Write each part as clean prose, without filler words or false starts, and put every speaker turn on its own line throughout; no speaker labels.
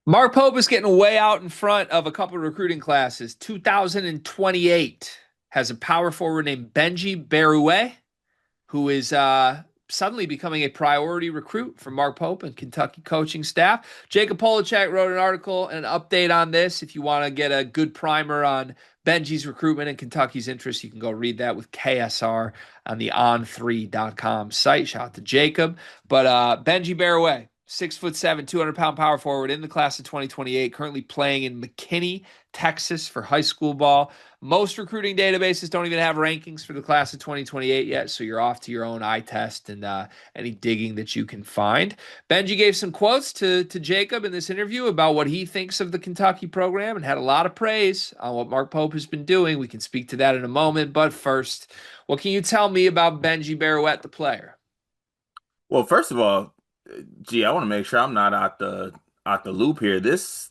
Mark Pope is getting way out in front of a couple of recruiting classes. 2028 has a power forward named Benji Berrouet, who is suddenly becoming a priority recruit for Mark Pope and Kentucky coaching staff. Jacob Polachek wrote an article and an update on this. If you want to get a good primer on Benji's recruitment and Kentucky's interest, you can go read that with KSR on the on3.com site. Shout out to Jacob. But Benji Berrouet, 6'7", 200-pound power forward in the class of 2028, currently playing in McKinney, Texas for high school ball. Most recruiting databases don't even have rankings for the class of 2028 yet, so you're off to your own eye test and any digging that you can find. Benji gave some quotes to Jacob in this interview about what he thinks of the Kentucky program and had a lot of praise on what Mark Pope has been doing. We can speak to that in a moment, but first, what can you tell me about Benji Berrouet, the player?
Well, first of all, gee, I want to make sure I'm not out the loop here. This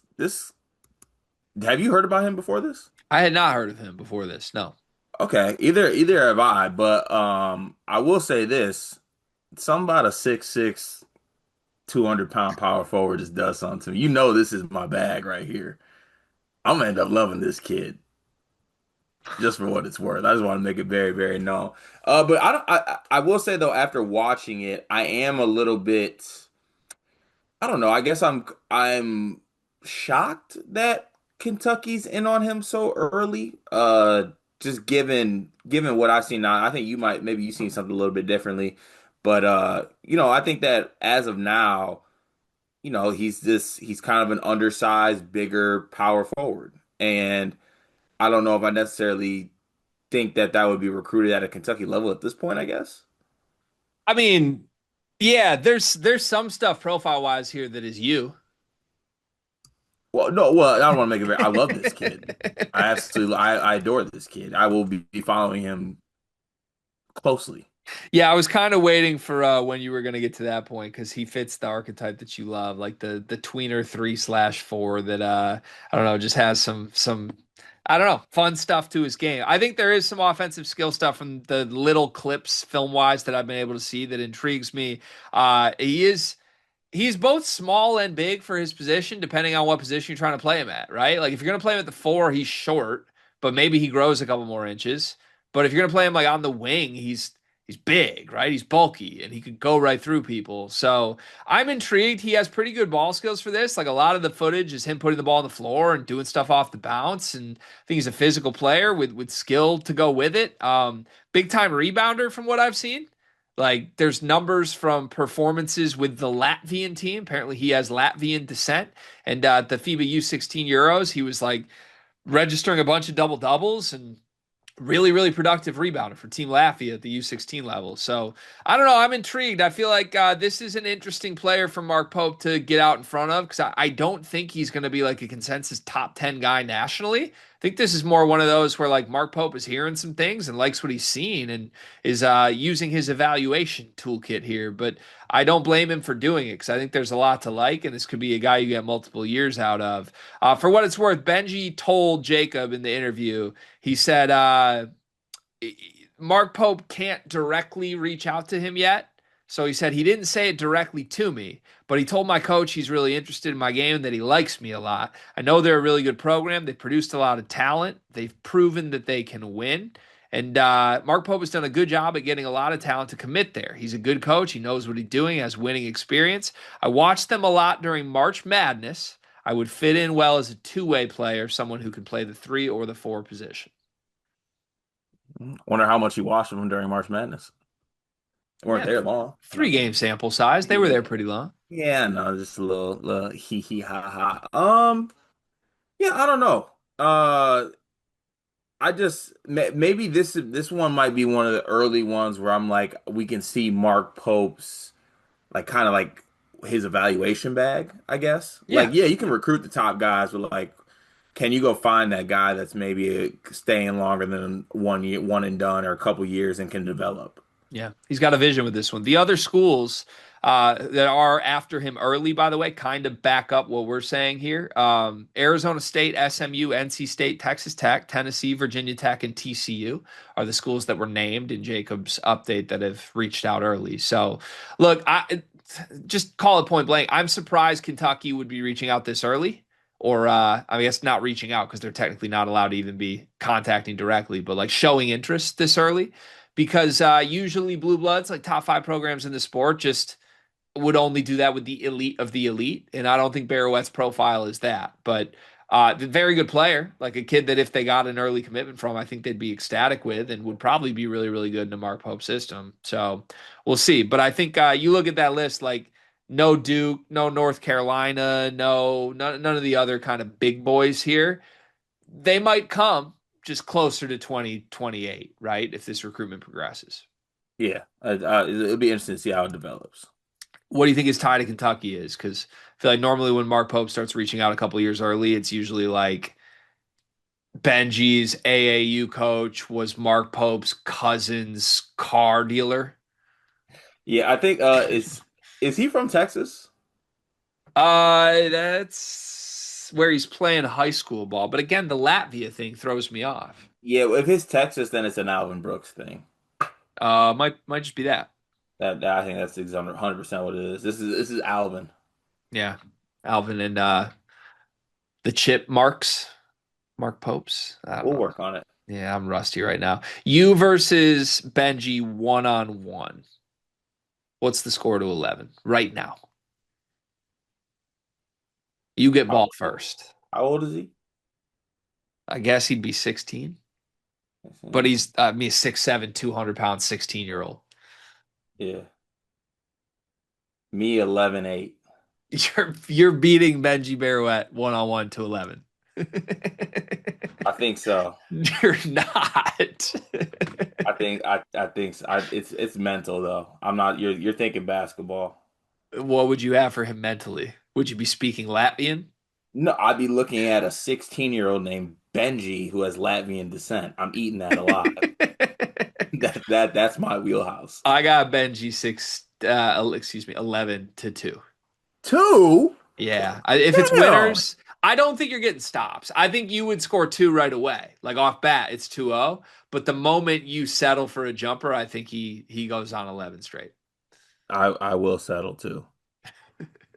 have you heard about him before this?
I had not heard of him before this. No.
Okay, either have I, but I will say this. Something about a 6'6", 200-pound power forward just does something to me. You know this is my bag right here. I'm gonna end up loving this kid just for what it's worth. I just want to make it very, very known. But I don't I will say though, after watching it, I am a little bit. I don't know. I guess I'm shocked that Kentucky's in on him so early. Just given what I've seen now, I think you might maybe you've seen something a little bit differently. But I think that as of now, he's kind of an undersized, bigger power forward. And I don't know if I necessarily think that that would be recruited at a Kentucky level at this point, I guess.
I mean, yeah, there's some stuff profile wise here that is you.
Well, no, well, I don't want to make it very, I love this kid. I adore this kid. I will be following him closely.
Yeah, I was kind of waiting for when you were going to get to that point because he fits the archetype that you love, like the tweener 3/4 that I don't know, just has some I don't know, fun stuff to his game. I think there is some offensive skill stuff from the little clips film wise that I've been able to see that intrigues me. He's both small and big for his position, depending on what position you're trying to play him at, right? Like if you're going to play him at the four, he's short, but maybe he grows a couple more inches. But if you're going to play him like on the wing, he's big, right? He's bulky and he could go right through people. So I'm intrigued. He has pretty good ball skills for this. Like a lot of the footage is him putting the ball on the floor and doing stuff off the bounce. And I think he's a physical player with skill to go with it. Big time rebounder from what I've seen. Like there's numbers from performances with the Latvian team. Apparently he has Latvian descent. And at the FIBA U16 Euros, he was like registering a bunch of double doubles and really, really productive rebounder for Team Latvia at the U16 level. So I don't know. I'm intrigued. I feel like this is an interesting player for Mark Pope to get out in front of because I don't think he's going to be like a consensus top 10 guy nationally. I think this is more one of those where like Mark Pope is hearing some things and likes what he's seen and is using his evaluation toolkit here. But I don't blame him for doing it because I think there's a lot to like, and this could be a guy you get multiple years out of. For what it's worth, Benji told Jacob in the interview, he said Mark Pope can't directly reach out to him yet. So he said he didn't say it directly to me, but he told my coach he's really interested in my game and that he likes me a lot. I know they're a really good program. They produced a lot of talent. They've proven that they can win. And Mark Pope has done a good job at getting a lot of talent to commit there. He's a good coach. He knows what he's doing, has winning experience. I watched them a lot during March Madness. I would fit in well as a two-way player, someone who can play the three or the four position.
Wonder how much you watched of him during March Madness. They weren't
Yeah,
there long.
three game sample size. They were there pretty long.
Yeah, no, just a little hee hee ha ha. Yeah, I don't know. I just maybe this one might be one of the early ones where I'm like we can see Mark Pope's like kind of like his evaluation bag, I guess. Like
Yeah.
yeah, you can recruit the top guys, but like can you go find that guy that's maybe staying longer than 1 year, one and done, or a couple years and can develop?
Yeah, he's got a vision with this one. The other schools that are after him early, by the way, kind of back up what we're saying here. Arizona State, SMU, NC State, Texas Tech, Tennessee, Virginia Tech, and TCU are the schools that were named in Jacob's update that have reached out early. So, look, just call it point blank. I'm surprised Kentucky would be reaching out this early, or I guess not reaching out because they're technically not allowed to even be contacting directly, but like showing interest this early, because usually blue bloods, like top five programs in the sport, just would only do that with the elite of the elite, and I don't think Berrouet's profile is that. But the very good player, like a kid that if they got an early commitment from, I think they'd be ecstatic with, and would probably be really, really good in the Mark Pope system. So we'll see. But I think you look at that list, like no Duke, no North Carolina, none of the other kind of big boys here. They might come just closer to 2028, right? If this recruitment progresses.
Yeah, it'll be interesting to see how it develops.
What do you think his tie to Kentucky is? Because I feel like normally when Mark Pope starts reaching out a couple years early, it's usually like Benji's AAU coach was Mark Pope's cousin's car dealer.
Yeah, I think is he from Texas?
That's where he's playing high school ball. But again, the Latvia thing throws me off.
Yeah, if it's Texas, then it's an Alvin Brooks thing.
Might just be that.
I think that's 100% what it is. This is Alvin.
Yeah, Alvin and the Chip Marks, Mark Popes. I don't
We'll
know.
work on it.
Yeah, I'm rusty right now. You versus Benji one on one. What's the score to 11 right now? You get
How,
ball first.
how old is he?
I guess he'd be 16, but he's me 6'7", 200 pound 16-year-old.
Yeah, me 11-8.
You're beating Benji Berrouet one on one to 11.
I think so.
You're not.
I think so. It's mental though. I'm not. You're thinking basketball.
What would you have for him mentally? Would you be speaking Latvian?
No, I'd be looking at a 16-year-old named Benji who has Latvian descent. I'm eating that alive. That's my wheelhouse.
I got Benji six. Excuse me, 11-2.
Two?
Yeah, if it's
Damn.
winners, I don't think you're getting stops. I think you would score two right away, like off bat. It's 2-0. But the moment you settle for a jumper, I think he goes on 11 straight.
I will settle too.